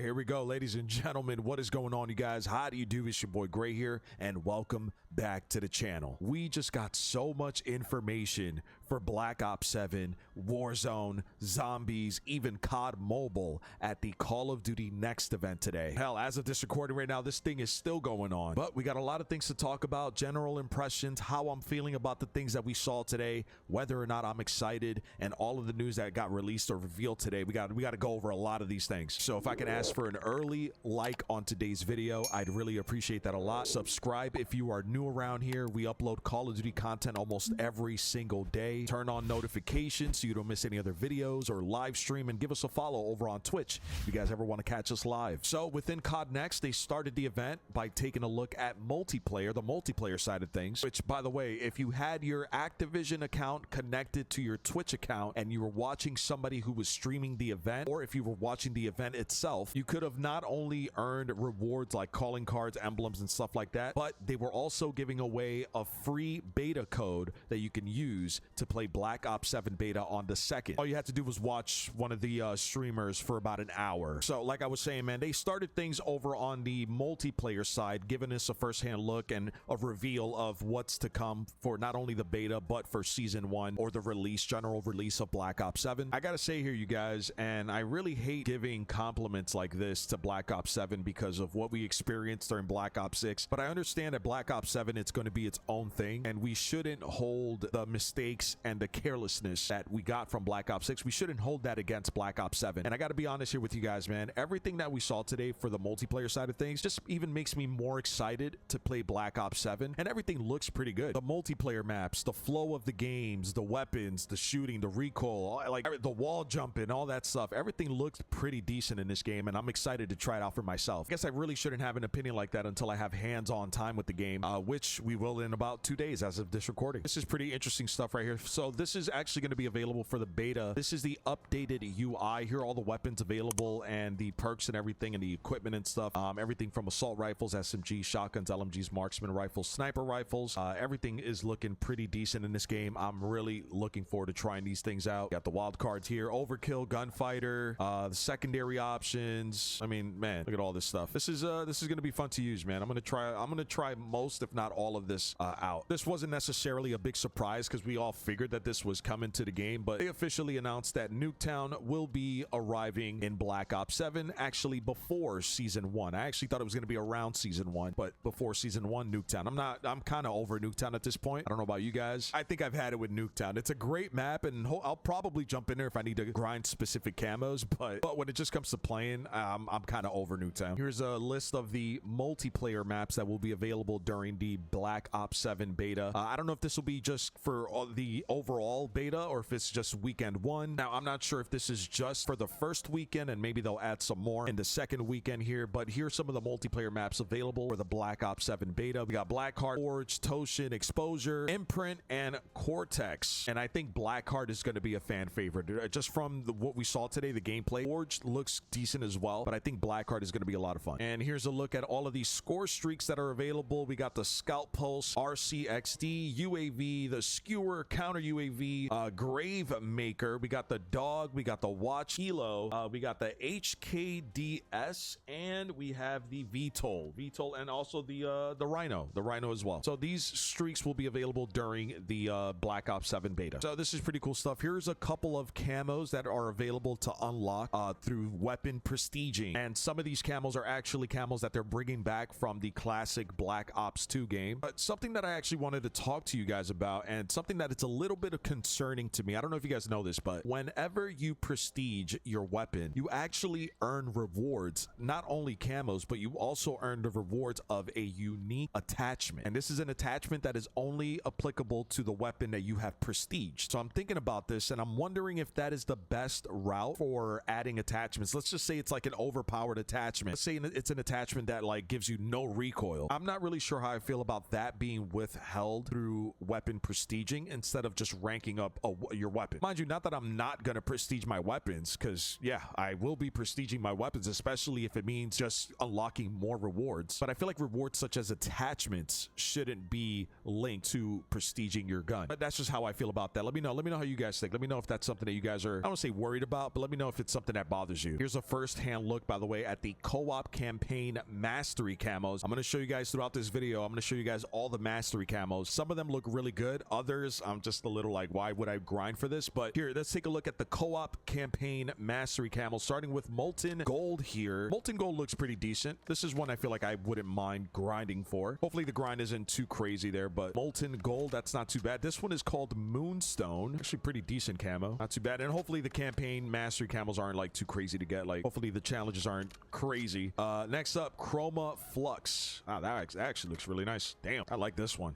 right, here we go, ladies and gentlemen. What is going on, you guys? How do you do? It's your boy Gray here, and welcome back to the channel. We just got so much information for Black Ops 7, Warzone, Zombies, even COD Mobile at the Call of Duty Next event today. Hell, as of this recording right now, this thing is still going on. But we got a lot of things to talk about, general impressions, how I'm feeling about the things that we saw today, whether or not I'm excited, and all of the news that got released or revealed today. We got to go over a lot of these things. So if I can ask for an early like on today's video, I'd really appreciate that a lot. Subscribe if you are new around here. We upload Call of Duty content almost every single day. Turn on notifications so you don't miss any other videos or live stream, and give us a follow over on Twitch if you guys ever want to catch us live. So within COD Next, they started the event by taking a look at multiplayer, the multiplayer side of things, which, by the way, if you had your Activision account connected to your Twitch account and you were watching somebody who was streaming the event, or if you were watching the event itself, you could have not only earned rewards like calling cards, emblems, and stuff like that, but they were also giving away a free beta code that you can use to play Black Ops 7 beta on the 2nd. All you had to do was watch one of the streamers for about an hour. So like I was saying, man, they started things over on the multiplayer side, giving us a first-hand look and a reveal of what's to come for not only the beta, but for Season 1 or the release, general release of Black Ops 7. I gotta say here, you guys, and I really hate giving compliments like this to Black Ops 7 because of what we experienced during Black Ops 6, but I understand that Black Ops 7, it's going to be its own thing, and we shouldn't hold the mistakes and the carelessness that we got from Black Ops 6, we shouldn't hold that against Black Ops 7. And I gotta be honest here with you guys, man, everything that we saw today for the multiplayer side of things just even makes me more excited to play Black Ops 7, and everything looks pretty good. The multiplayer maps, the flow of the games, the weapons, the shooting, the recoil, like the wall jumping, all that stuff, everything looks pretty decent in this game, and I'm excited to try it out for myself. I guess I really shouldn't have an opinion like that until I have hands-on time with the game, which we will in about 2 days as of this recording. This is pretty interesting stuff right here. So this is actually going to be available for the beta. This is the updated UI. Here are all the weapons available and the perks and everything and the equipment and stuff. Everything from assault rifles, SMGs, shotguns, LMGs, marksman rifles, sniper rifles. Everything is looking pretty decent in this game. I'm really looking forward to trying these things out. Got the wild cards here, overkill, gunfighter, the secondary options. I mean, man, look at all this stuff. This is going to be fun to use, man. I'm going to try most, if not all of this out. This wasn't necessarily a big surprise because we all figured that this was coming to the game, but they officially announced that Nuketown will be arriving in Black Ops 7 actually before Season 1. I actually thought it was going to be around Season 1, but before Season 1, Nuketown. I'm kind of over Nuketown at this point. I don't know about you guys. I think I've had it with Nuketown. It's a great map, and I'll probably jump in there if I need to grind specific camos, but when it just comes to playing, I'm kind of over Nuketown. Here's a list of the multiplayer maps that will be available during the Black Ops 7 beta. I don't know if this will be just for the overall beta or if it's just weekend 1. Now, I'm not sure if this is just for the first weekend and maybe they'll add some more in the second weekend here, but here's some of the multiplayer maps available for the Black Ops 7 beta. We got Blackheart, Forge, Toshin, Exposure, Imprint, and Cortex. And I think Blackheart is going to be a fan favorite. Just from what we saw today, the gameplay, Forge looks decent as well, but I think Blackheart is going to be a lot of fun. And here's a look at all of these score streaks that are available. We got the Scout Pulse, RCXD, UAV, the Skewer, Counter UAV, Grave Maker. We got the Dog, we got the Watch Hilo, we got the HKDS, and we have the VTOL, and also the Rhino as well. So these streaks will be available during the Black Ops 7 beta. So this is pretty cool stuff. Here's a couple of camos that are available to unlock through weapon prestiging, and some of these camos are actually camos that they're bringing back from the classic Black Ops 2 game. But something that I actually wanted to talk to you guys about, and something that it's a little bit of concerning to me. I don't know if you guys know this, but whenever you prestige your weapon, you actually earn rewards, not only camos, but you also earn the rewards of a unique attachment. And this is an attachment that is only applicable to the weapon that you have prestiged. So I'm thinking about this, and I'm wondering if that is the best route for adding attachments. Let's just say it's like an overpowered attachment. Let's say it's an attachment that like gives you no recoil. I'm not really sure how I feel about that being withheld through weapon prestiging instead of of just ranking up your weapon. Mind you, not that I'm not going to prestige my weapons, because yeah, I will be prestiging my weapons, especially if it means just unlocking more rewards. But I feel like rewards such as attachments shouldn't be linked to prestiging your gun. But that's just how I feel about that. Let me know how you guys think. Let me know if that's something that you guys are, I don't want to say worried about, but let me know if it's something that bothers you. Here's a first-hand look, by the way, at the co-op campaign mastery camos. I'm going to show you guys throughout this video. I'm going to show you guys all the mastery camos. Some of them look really good. Others, I'm just a little like, why would I grind for this? But here, let's take a look at the co-op campaign mastery camos, starting with Molten Gold here. Molten Gold looks pretty decent. This is one I feel like I wouldn't mind grinding for. Hopefully the grind isn't too crazy there, but Molten Gold, that's not too bad. This one is called Moonstone. Actually pretty decent camo. Not too bad. And hopefully the campaign mastery camos aren't like too crazy to get. Like hopefully the challenges aren't crazy. Next up, Chroma Flux. Ah, that actually looks really nice. Damn, I like this one.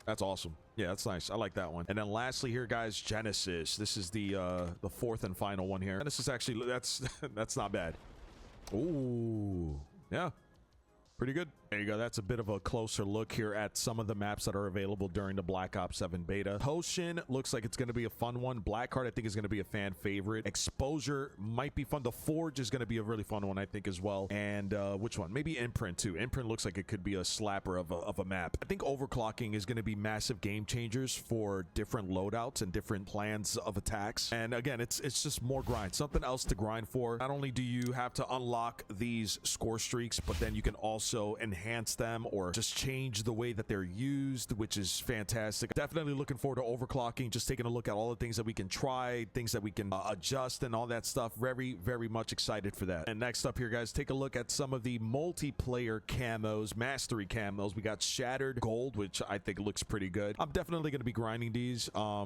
That's awesome. Yeah, that's nice. I like that one. And then lastly here, guys, Genesis. This is the fourth and final one here. Genesis actually, that's not bad. Ooh, yeah, pretty good. There you go. That's a bit of a closer look here at some of the maps that are available during the Black Ops 7 beta. Potion looks like it's going to be a fun one. Blackheart, I think, is going to be a fan favorite. Exposure might be fun. The Forge is going to be a really fun one, I think, as well. And which one? Maybe Imprint, too. Imprint looks like it could be a slapper of a map. I think overclocking is going to be massive game changers for different loadouts and different plans of attacks. And again, it's just more grind. Something else to grind for. Not only do you have to unlock these score streaks, but then you can also enhance them or just change the way that they're used, which is fantastic. Definitely looking forward to overclocking, just taking a look at all the things that we can try, things that we can adjust and all that stuff. Very, very much excited for that. And next up here, guys, take a look at some of the multiplayer camos, mastery camos. We got Shattered Gold, which I think looks pretty good. I'm definitely going to be grinding these. I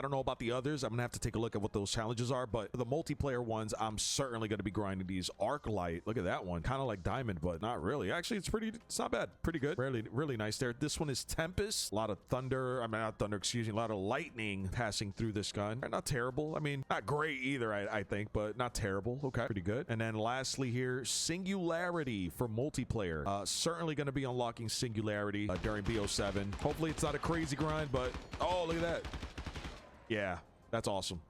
don't know about the others. I'm gonna have to take a look at what those challenges are, but the multiplayer ones, I'm certainly going to be grinding these. Arclight, look at that one, kind of like Diamond, but not really. Actually, it's not bad. Pretty good. Really nice there. This one is Tempest. A lot of thunder. I mean, not thunder, excuse me. A lot of lightning passing through this gun. Not terrible. I mean, not great either, I think, but not terrible. Okay, pretty good. And then lastly here, Singularity for multiplayer. Certainly going to be unlocking Singularity during BO7. Hopefully it's not a crazy grind, but oh, look at that. Yeah, that's awesome.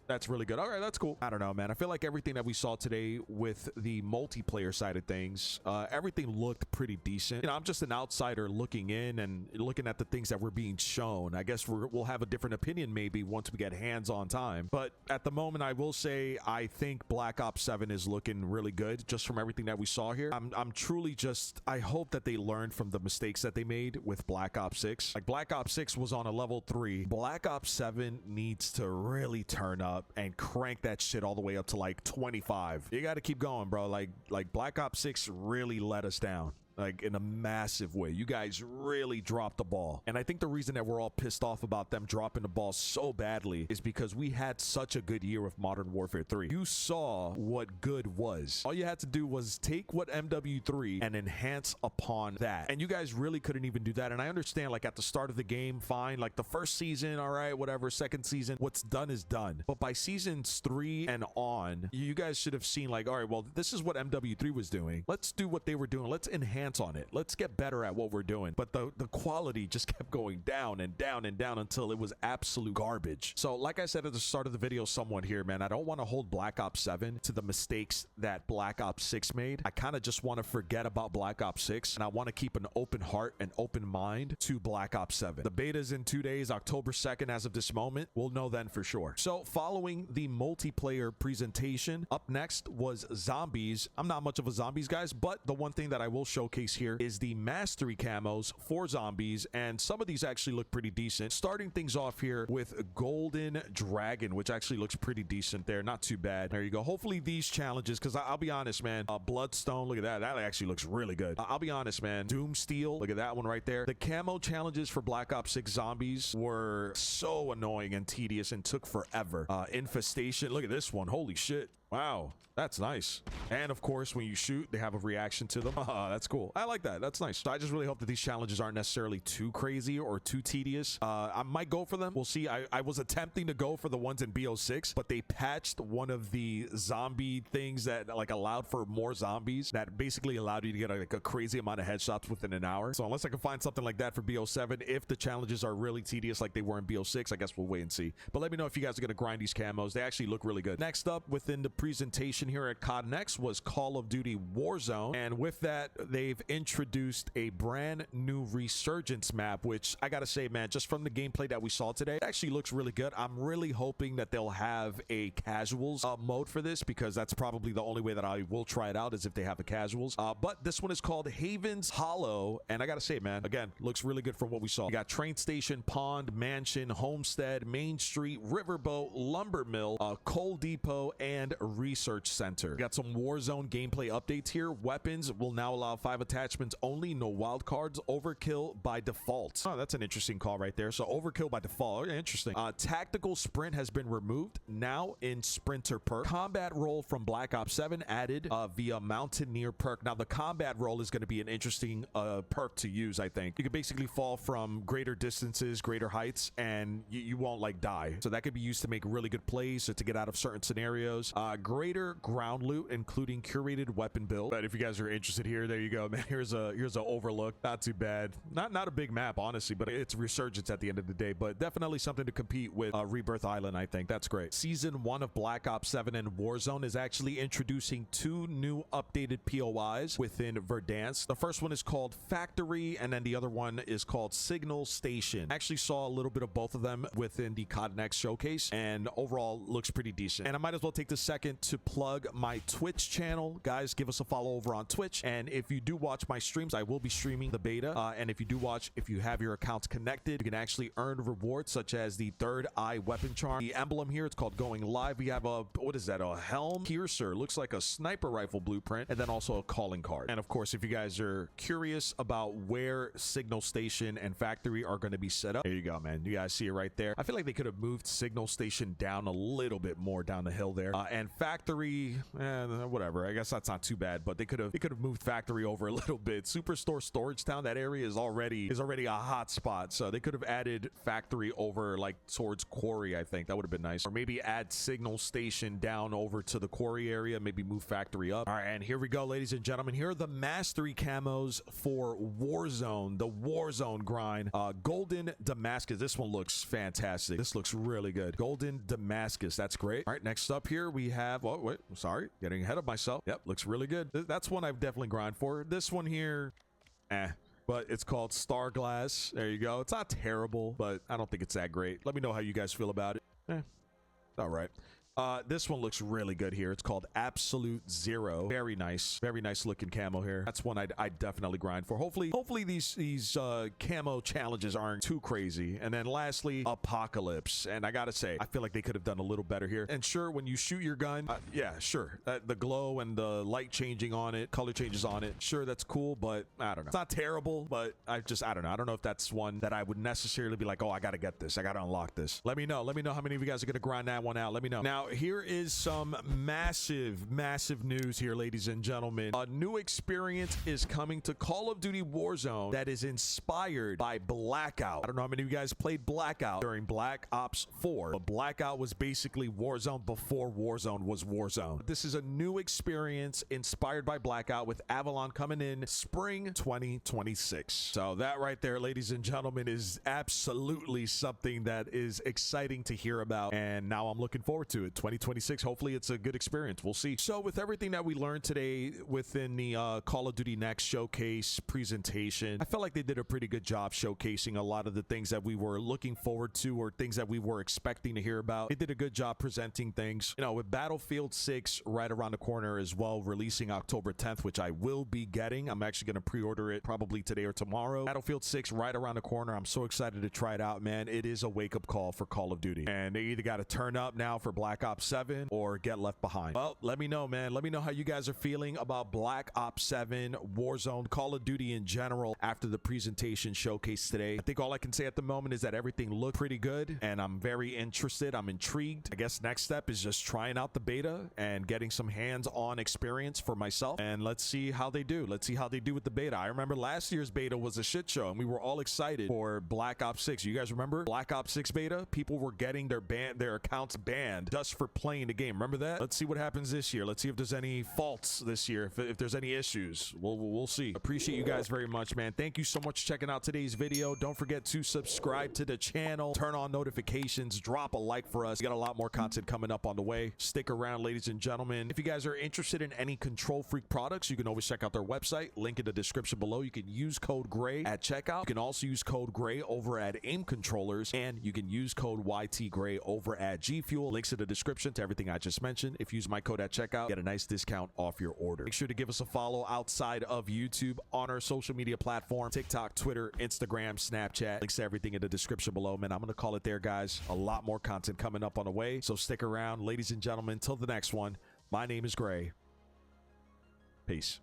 That's really good. All right, that's cool. I don't know, man. I feel like everything that we saw today with the multiplayer side of things, everything looked pretty decent. You know, I'm just an outsider looking in and looking at the things that were being shown. I guess we'll have a different opinion maybe once we get hands-on time. But at the moment, I will say I think Black Ops 7 is looking really good just from everything that we saw here. I'm truly just, I hope that they learned from the mistakes that they made with Black Ops 6. Like Black Ops 6 was on a level 3. Black Ops 7 needs to really turn up and crank that shit all the way up to like 25. You got to keep going, bro. Like Black Ops 6 really let us down. Like in a massive way. You guys really dropped the ball. And I think the reason that we're all pissed off about them dropping the ball so badly is because we had such a good year with Modern Warfare 3. You saw what good was. All you had to do was take what MW3 and enhance upon that. And you guys really couldn't even do that. And I understand, like at the start of the game, fine. Like the first season, all right, whatever. Second season, what's done is done. But by seasons 3 and on, you guys should have seen like, all right, well, this is what MW3 was doing. Let's do what they were doing. Let's enhance on it. Let's get better at what we're doing. But the quality just kept going down and down and down until it was absolute garbage. So like I said at the start of the video somewhat here, man, I don't want to hold Black Ops 7 to the mistakes that Black Ops 6 made. I kind of just want to forget about Black Ops 6 and I want to keep an open heart and open mind to Black Ops 7. The beta is in 2 days, October 2nd as of this moment. We'll know then for sure. So following the multiplayer presentation, up next was Zombies. I'm not much of a Zombies guys, but the one thing that I will showcase here is the mastery camos for Zombies, and some of these actually look pretty decent. Starting things off here with Golden Dragon, which actually looks pretty decent there. Not too bad. There you go. Hopefully these challenges, because I'll be honest, man, Bloodstone, look at that. That actually looks really good. I'll be honest, man. Doom Steel, look at that one right there. The camo challenges for Black Ops 6 Zombies were so annoying and tedious and took forever. Infestation, look at this one. Holy shit. Wow, that's nice. And of course, when you shoot, they have a reaction to them. That's cool. I like that. That's nice. So I just really hope that these challenges aren't necessarily too crazy or too tedious. I might go for them. We'll see. I was attempting to go for the ones in BO6, but they patched one of the zombie things that like allowed for more zombies that basically allowed you to get like a crazy amount of headshots within an hour. So unless I can find something like that for BO7, if the challenges are really tedious like they were in BO6, I guess we'll wait and see. But let me know if you guys are going to grind these camos. They actually look really good. Next up within the presentation here at COD NEXT was Call of Duty Warzone, and with that they've introduced a brand new resurgence map, which I gotta say, man, just from the gameplay that we saw today, it actually looks really good. I'm really hoping that they'll have a casuals mode for this, because that's probably the only way that I will try it out, is if they have a casuals. But this one is called Haven's Hollow, and I gotta say, man, again, looks really good from what we saw. You got train station, pond, mansion, homestead, main street, riverboat, lumber mill, coal depot, and research center. Got some Warzone gameplay updates here. Weapons will now allow 5 attachments only, no wild cards, overkill by default. Oh, that's an interesting call right there. So overkill by default, interesting. Tactical sprint has been removed, now in sprinter perk. Combat role from Black Ops 7 added via mountaineer perk. Now the combat role is going to be an interesting perk to use. I think you can basically fall from greater distances, greater heights, and you won't like die. So that could be used to make really good plays or to get out of certain scenarios. Greater ground loot, including curated weapon build. But if you guys are interested here, there you go, man. Here's a overlook. Not too bad. Not a big map, honestly, but it's resurgence at the end of the day. But definitely something to compete with Rebirth Island. I think that's great. Season 1 of Black Ops 7 and Warzone is actually introducing 2 new updated POIs within Verdansk. The first one is called Factory, and then the other one is called Signal Station. I actually saw a little bit of both of them within the COD NEXT showcase, and overall looks pretty decent. And I might as well take this second to plug my Twitch channel. Guys, give us a follow over on Twitch, and if you do watch my streams, I will be streaming the beta, and if you do watch, if you have your accounts connected, you can actually earn rewards such as the third eye weapon charm. The emblem here, it's called Going Live. We have a, what is that, a helm piercer, looks like a sniper rifle blueprint, and then also a calling card. And of course, if you guys are curious about where Signal Station and Factory are going to be set up, there you go, man. You guys see it right there. I feel like they could have moved Signal Station down a little bit more down the hill there, and Factory, whatever, I guess that's not too bad, but they could have moved Factory over a little bit. Superstore Storage Town, that area is already a hot spot, so they could have added Factory over like towards Quarry. I think that would have been nice, or maybe add Signal Station down over to the Quarry area, maybe move Factory up. All right, and here we go, ladies and gentlemen. Here are the mastery camos for Warzone, the Warzone grind. Golden Damascus, this one looks fantastic. This looks really good. Golden Damascus, that's great. All right, next up here we have, oh wait, sorry, getting ahead of myself. Yep, looks really good. That's one I've definitely grind for. This one here, but it's called Starglass. There you go. It's not terrible, but I don't think it's that great. Let me know how you guys feel about it. All right. This one looks really good here. It's called Absolute Zero. Very nice looking camo here. That's one I'd definitely grind for. Hopefully these camo challenges aren't too crazy. And then lastly, Apocalypse. And I gotta say, I feel like they could have done a little better here. And sure, when you shoot your gun, yeah, sure, the glow and the light changing on it, color changes on it, sure, that's cool, but I don't know. It's not terrible, but I don't know. I don't know if that's one that I would necessarily be like, oh, I gotta get this, I gotta unlock this. Let me know how many of you guys are gonna grind that one out. Let me know. Now, here is some massive news here, ladies and gentlemen. A new experience is coming to Call of Duty Warzone that is inspired by Blackout. I don't know how many of you guys played Blackout during Black Ops 4, but Blackout was basically Warzone before Warzone was Warzone. This is a new experience inspired by Blackout, with Avalon coming in spring 2026. So that right there, ladies and gentlemen, is absolutely something that is exciting to hear about, and now I'm looking forward to it. 2026, hopefully it's a good experience. We'll see. So with everything that we learned today within the Call of Duty Next showcase presentation, I felt like they did a pretty good job showcasing a lot of the things that we were looking forward to, or things that we were expecting to hear about. They did a good job presenting things. You know, with Battlefield 6 right around the corner as well, releasing October 10th, which I will be getting. I'm actually going to pre-order it probably today or tomorrow. Battlefield 6 right around the corner. I'm so excited to try it out, man. It is a wake-up call for Call of Duty, and they either got to turn up now for Black Black Ops 7 or get left behind? Well, let me know, man. Let me know how you guys are feeling about Black Ops 7, Warzone, Call of Duty in general after the presentation showcase today. I think all I can say at the moment is that everything looked pretty good, and I'm very interested. I'm intrigued. I guess next step is just trying out the beta and getting some hands-on experience for myself, and let's see how they do. Let's see how they do with the beta. I remember last year's beta was a shit show, and we were all excited for Black Ops 6. You guys remember Black Ops 6 beta? People were getting their accounts banned just for playing the game. Remember that? Let's see what happens this year. Let's see if there's any faults this year, if there's any issues. We'll see. Appreciate you guys very much, man. Thank you so much for checking out today's video. Don't forget to subscribe to the channel, turn on notifications, drop a like for us. We got a lot more content coming up on the way. Stick around, ladies and gentlemen. If you guys are interested in any Control Freak products, you can always check out their website. Link in the description below. You can use code GRAY at checkout. You can also use code GRAY over at AIM Controllers, and you can use code YTGRAY over at G Fuel. Links in the description to everything I just mentioned. If you use my code at checkout, get a nice discount off your order. Make sure to give us a follow outside of YouTube on our social media platform: TikTok, Twitter, Instagram, Snapchat. Links to everything in the description below, man. I'm gonna call it there, guys. A lot more content coming up on the way, so stick around, ladies and gentlemen. Till the next one, my name is Gray. Peace.